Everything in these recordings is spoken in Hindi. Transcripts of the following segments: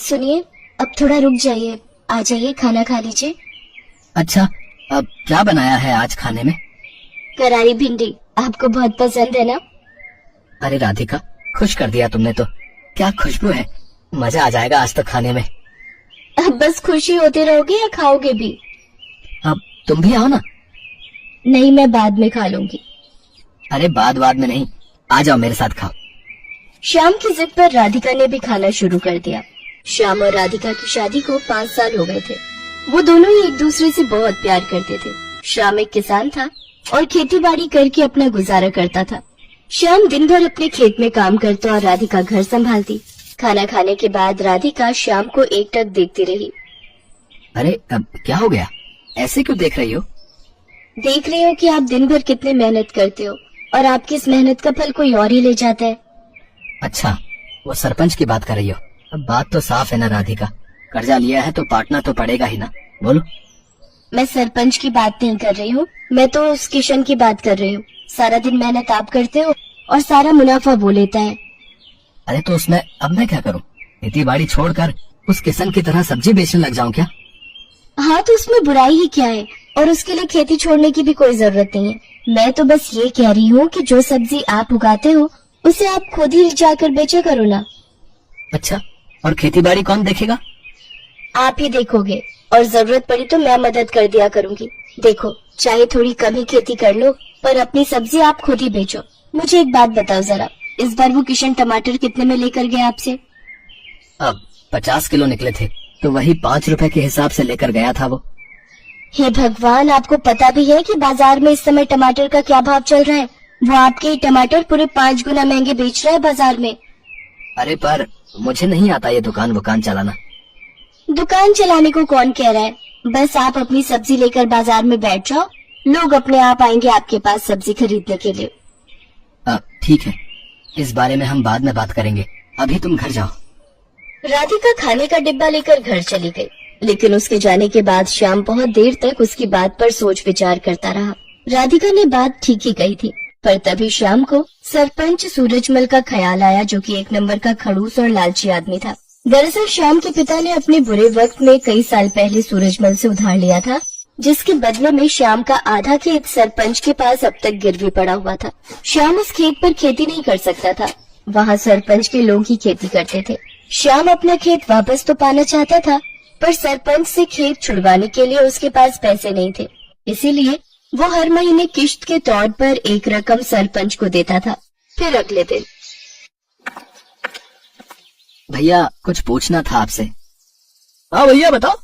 सुनिए, अब थोड़ा रुक जाइए, आ जाइए, खाना खा लीजिए। अच्छा, अब क्या बनाया है आज खाने में? करारी भिंडी, आपको बहुत पसंद है ना? अरे राधिका, खुश कर दिया तुमने तो। क्या खुशबू है, मजा आ जाएगा आज तो खाने में। अब बस खुशी होते रहोगे या खाओगे भी? अब तुम भी आओ ना। नहीं, मैं बाद में खा लूंगी। अरे बाद में नहीं, आ जाओ मेरे साथ खाओ। श्याम की जिद पर राधिका ने भी खाना शुरू कर दिया। श्याम और राधिका की शादी को 5 साल हो गए थे। वो दोनों ही एक दूसरे से बहुत प्यार करते थे। श्याम एक किसान था और खेती बाड़ी करके अपना गुजारा करता था। श्याम दिन भर अपने खेत में काम करता और राधिका घर संभालती। खाना खाने के बाद राधिका श्याम को एकटक देखती रही। अरे अब क्या हो गया, ऐसे क्यों देख रही हो? देख रही हो कि आप दिन भर कितने मेहनत करते हो और आपकी इस मेहनत का फल कोई और ही ले जाता है। अच्छा, वो सरपंच की बात कर रही हो? अब बात तो साफ है ना राधिका, कर्जा लिया है तो पाटना तो पड़ेगा ही ना। बोलो। मैं सरपंच की बात नहीं कर रही हूँ, मैं तो उस किशन की बात कर रही हूँ। सारा दिन मेहनत आप करते हो और सारा मुनाफा वो लेता है। अरे तो उसमें अब मैं क्या करूँ? खेती बाड़ी छोड़कर उस किसान की तरह सब्जी बेचने लग जाऊं क्या? हाँ, तो उसमें बुराई ही क्या है, और उसके लिए खेती छोड़ने की भी कोई जरूरत नहीं है। मैं तो बस ये कह रही हूँ कि जो सब्जी आप उगाते हो उसे आप खुद ही जाकर बेचा करो ना। अच्छा, और खेती बाड़ी कौन देखेगा? आप ही देखोगे, और जरूरत पड़ी तो मैं मदद कर दिया करूँगी। देखो, चाहे थोड़ी कम ही खेती कर लो, पर अपनी सब्जी आप खुद ही बेचो। मुझे एक बात बताओ जरा, इस बार वो किशन टमाटर कितने में लेकर गया आपसे? अब 50 किलो निकले थे, तो वही 5 रुपए के हिसाब से लेकर गया था वो। हे भगवान, आपको पता भी है कि बाजार में इस समय टमाटर का क्या भाव चल रहा है? वो आपके ही टमाटर पूरे 5 गुना महंगे बेच रहा है बाजार में। अरे पर मुझे नहीं आता ये दुकान चलाना। दुकान चलाने को कौन कह रहा है? बस आप अपनी सब्जी लेकर बाजार में बैठ जाओ, लोग अपने आप आएंगे आपके पास सब्जी खरीदने के लिए। ठीक है, इस बारे में हम बाद में बात करेंगे, अभी तुम घर जाओ। राधिका खाने का डिब्बा लेकर घर चली गई, लेकिन उसके जाने के बाद श्याम बहुत देर तक उसकी बात पर सोच विचार करता रहा। राधिका ने बात ठीक ही कही थी, पर तभी श्याम को सरपंच सूरजमल का ख्याल आया, जो कि एक नंबर का खड़ूस और लालची आदमी था। दरअसल श्याम के पिता ने अपने बुरे वक्त में कई साल पहले सूरजमल से उधार लिया था, जिसके बदले में श्याम का आधा खेत सरपंच के पास अब तक गिरवी पड़ा हुआ था। श्याम उस खेत पर खेती नहीं कर सकता था, वहाँ सरपंच के लोग ही खेती करते थे। श्याम अपना खेत वापस तो पाना चाहता था, पर सरपंच से खेत छुड़वाने के लिए उसके पास पैसे नहीं थे। इसीलिए वो हर महीने किश्त के तौर पर एक रकम सरपंच को देता था। फिर अगले दिन, भैया कुछ पूछना था आपसे। हाँ भैया बताओ।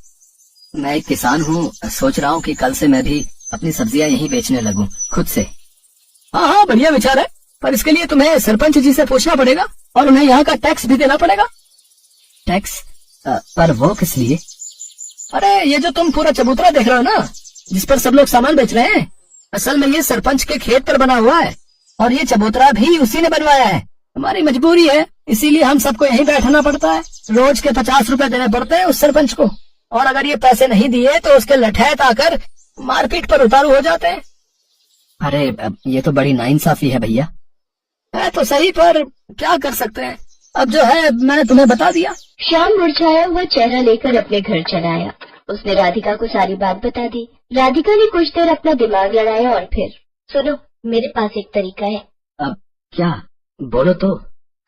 मैं एक किसान हूँ, सोच रहा हूँ कि कल से मैं भी अपनी सब्जियाँ यहीं बेचने लगूं खुद से। हाँ हाँ, बढ़िया विचार है, पर इसके लिए तुम्हें सरपंच जी से पूछना पड़ेगा और उन्हें यहाँ का टैक्स भी देना पड़ेगा। टैक्स? पर वो किस लिए? अरे ये जो तुम पूरा चबूतरा देख रहे हो ना, जिस पर सब लोग सामान बेच रहे हैं, असल में ये सरपंच के खेत पर बना हुआ है, और ये चबूतरा भी उसी ने बनवाया है। हमारी मजबूरी है, इसीलिए हम सबको यहीं बैठना पड़ता है। रोज के 50 रुपए देने पड़ते हैं उस सरपंच को, और अगर ये पैसे नहीं दिए तो उसके लठैत आकर मारपीट पर उतारू हो जाते हैं। अरे ये तो बड़ी नाइंसाफी है भैया। है तो सही, पर क्या कर सकते हैं, अब जो है मैंने तुम्हें बता दिया। श्याम मुरझाया हुआ चेहरा लेकर अपने घर चला आया। उसने राधिका को सारी बात बता दी। राधिका ने कुछ देर अपना दिमाग लड़ाया और फिर, सुनो, मेरे पास एक तरीका है। अब क्या? बोलो तो।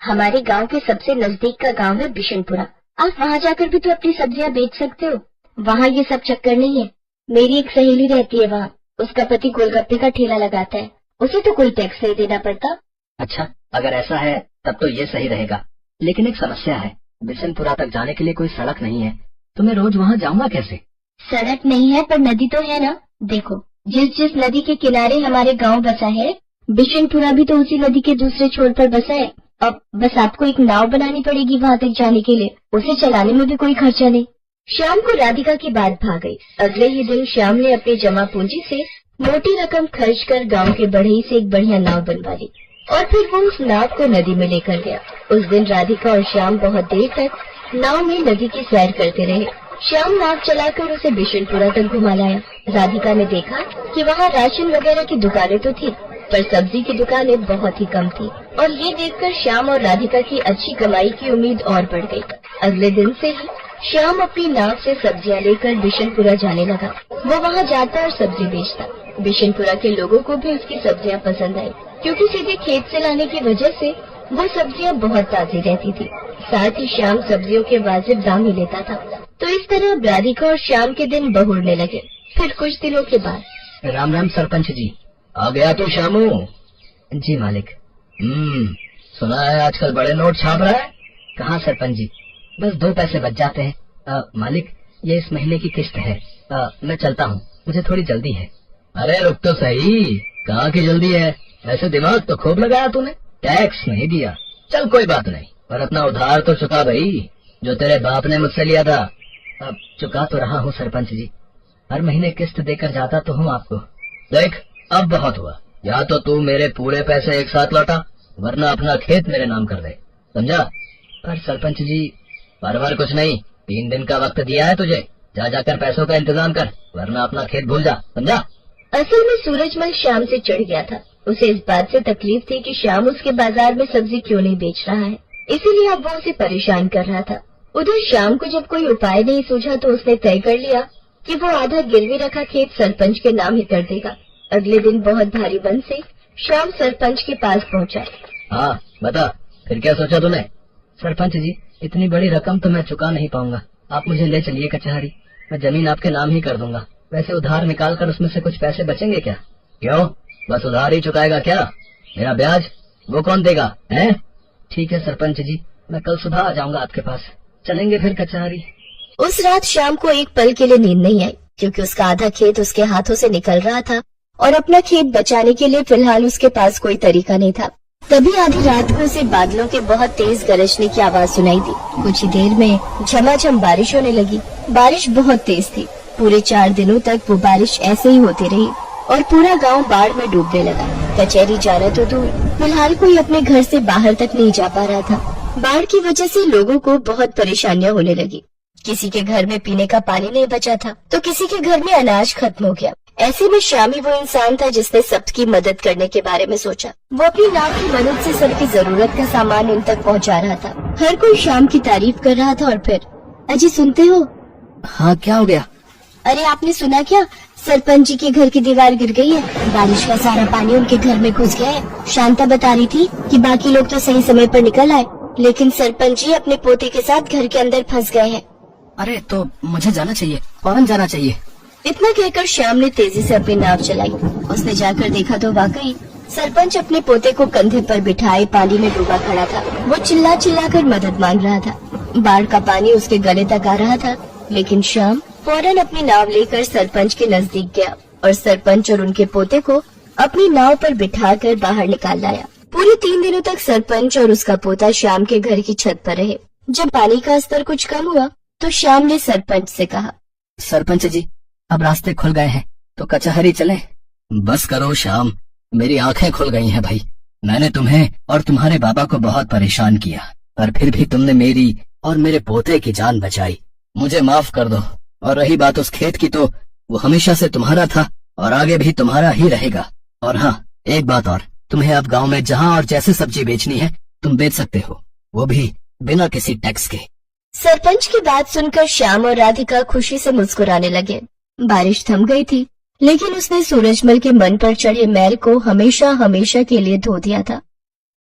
हमारे गांव के सबसे नजदीक का गांव है बिशनपुरा। आप वहां जाकर भी तो अपनी सब्जियां बेच सकते हो। वहाँ ये सब चक्कर नहीं है। मेरी एक सहेली रहती है वहाँ, उसका पति गोलगप्पे का ठेला लगाता है, उसे तो कोई टैक्स नहीं देना पड़ता। अच्छा, अगर ऐसा है तब तो ये सही रहेगा, लेकिन एक समस्या है, बिशनपुरा तक जाने के लिए कोई सड़क नहीं है, तो मैं रोज वहाँ जाऊंगा कैसे? सड़क नहीं है पर नदी तो है ना। देखो, जिस नदी के किनारे हमारे गांव बसा है, बिशनपुरा भी तो उसी नदी के दूसरे छोर पर बसा है। अब बस आपको एक नाव बनानी पड़ेगी वहाँ तक जाने के लिए, उसे चलाने में भी कोई खर्चा नहीं। श्याम को राधिका की बात भा गई। अगले ही दिन श्याम ने अपनी जमा पूंजी से मोटी रकम खर्च कर गांव के बढ़ई से एक बढ़िया नाव बनवा ली, और फिर वो उस नाव को नदी में लेकर गया। उस दिन राधिका और श्याम बहुत देर तक नाव में नदी की सैर करते रहे। श्याम नाव चलाकर उसे बिशनपुरा तक घुमा लाया। राधिका ने देखा कि वहाँ राशन वगैरह की दुकानें तो थी, पर सब्जी की दुकानें बहुत ही कम थी, और ये देखकर श्याम और राधिका की अच्छी कमाई की उम्मीद और बढ़ गई। अगले दिन से ही श्याम अपनी नाव से सब्जियां लेकर बिशनपुरा जाने लगा। वो वहाँ जाता और सब्जी बेचता। बिशनपुरा के लोगों को भी उसकी सब्जियां पसंद आई, क्योंकि सीधे खेत से लाने की वजह से वो सब्जियां बहुत ताजी रहती थी। साथ ही श्याम सब्जियों के वाजिब दाम ही लेता था। तो इस तरह राधिका और श्याम के दिन बहुरने लगे। फिर कुछ दिनों के बाद राम राम सरपंच जी। आ गया तो श्यामू? जी मालिक। सुना है आजकल बड़े नोट छाप रहा है। कहाँ सरपंच जी, बस 2 पैसे बच जाते हैं। मालिक, ये इस महीने की किस्त है। मैं चलता हूँ, मुझे थोड़ी जल्दी है। अरे रुक तो सही, कहाँ की जल्दी है? ऐसे दिमाग तो खूब लगाया तूने। टैक्स नहीं दिया, चल कोई बात नहीं, पर अपना उधार तो चुका भाई, जो तेरे बाप ने मुझसे लिया था। अब चुका तो रहा हूँ सरपंच जी, हर महीने किस्त देकर जाता तो हूँ आपको। देख, अब बहुत हुआ, या तो तू मेरे पूरे पैसे एक साथ लौटा, वरना अपना खेत मेरे नाम कर दे, समझा? पर सरपंच जी, बार कुछ नहीं, 3 दिन का वक्त दिया है तुझे, जा जाकर पैसों का इंतजाम कर, वरना अपना खेत भूल जा, समझा? असल में सूरजमल श्याम से चिढ़ गया था। उसे इस बात से तकलीफ थी कि श्याम उसके बाजार में सब्जी क्यों नहीं बेच रहा है, इसीलिए अब वो उसे परेशान कर रहा था। उधर श्याम को जब कोई उपाय नहीं सूझा तो उसने तय कर लिया कि वो आधा गिरवी रखा खेत सरपंच के नाम ही कर देगा। अगले दिन बहुत भारी मन से श्याम सरपंच के पास पहुंचा। हाँ बता, फिर क्या सोचा तूने? सरपंच जी, इतनी बड़ी रकम तो मैं चुका नहीं पाऊंगा, आप मुझे ले चलिए कचहरी, मैं जमीन आपके नाम ही कर दूंगा। वैसे उधार निकाल कर उसमें से कुछ पैसे बचेंगे क्या? क्यों, बस उधार ही चुकाएगा क्या? मेरा ब्याज वो कौन देगा है? ठीक है सरपंच जी, मैं कल सुबह आ जाऊंगा आपके पास, चलेंगे फिर कचहरी। उस रात श्याम को एक पल के लिए नींद नहीं आई, क्योंकि उसका आधा खेत उसके हाथों से निकल रहा था और अपना खेत बचाने के लिए फिलहाल उसके पास कोई तरीका नहीं था। तभी आधी रात को उसे बादलों के बहुत तेज गरजने की आवाज सुनाई दी। कुछ ही देर में झमाझम बारिश होने लगी। बारिश बहुत तेज थी। पूरे 4 दिनों तक वो बारिश ऐसे ही होती रही और पूरा गांव बाढ़ में डूबने लगा। कचहरी जाना तो दूर, फिलहाल कोई अपने घर से बाहर तक नहीं जा पा रहा था। बाढ़ की वजह से लोगों को बहुत परेशानियां होने लगी। किसी के घर में पीने का पानी नहीं बचा था, तो किसी के घर में अनाज खत्म हो गया। ऐसे में श्याम ही वो इंसान था जिसने सबकी मदद करने के बारे में सोचा। वो अपनी नाव की मदद से सबकी जरूरत का सामान उन तक पहुंचा रहा था। हर कोई श्याम की तारीफ कर रहा था। और फिर अजी सुनते हो? हाँ, क्या हो गया? अरे आपने सुना क्या, सरपंच जी के घर की दीवार गिर गई है। बारिश का सारा पानी उनके घर में घुस गया है। शांता बता रही थी कि बाकी लोग तो सही समय पर निकल आए, लेकिन सरपंच जी अपने पोते के साथ घर के अंदर फंस गए हैं। अरे तो मुझे जाना चाहिए, फौरन जाना चाहिए। इतना कहकर श्याम ने तेजी से अपनी नाव चलाई। उसने जाकर देखा तो वाकई सरपंच अपने पोते को कंधे पर बिठाए पानी में डूबा खड़ा था। वो चिल्ला चिल्ला कर मदद मांग रहा था। बाढ़ का पानी उसके गले तक आ रहा था, लेकिन श्याम फौरन अपनी नाव लेकर सरपंच के नजदीक गया और सरपंच और उनके पोते को अपनी नाव पर बिठाकर बाहर निकाल लाया। पूरे 3 दिनों तक सरपंच और उसका पोता श्याम के घर की छत पर रहे। जब पानी का स्तर कुछ कम हुआ तो श्याम ने सरपंच से कहा, सरपंच जी, अब रास्ते खुल गए हैं तो कचहरी चलें। बस करो श्याम, मेरी आंखें खुल गई हैं भाई। मैंने तुम्हें और तुम्हारे बाबा को बहुत परेशान किया, पर फिर भी तुमने मेरी और मेरे पोते की जान बचाई। मुझे माफ कर दो। और रही बात उस खेत की, तो वो हमेशा से तुम्हारा था और आगे भी तुम्हारा ही रहेगा। और हाँ, एक बात और, तुम्हें अब गांव में जहाँ और जैसे सब्जी बेचनी है तुम बेच सकते हो, वो भी बिना किसी टैक्स के। सरपंच की बात सुनकर श्याम और राधिका खुशी से मुस्कुराने लगे। बारिश थम गई थी, लेकिन उसने सूरजमल के मन पर चढ़े मैल को हमेशा हमेशा के लिए धो दिया था।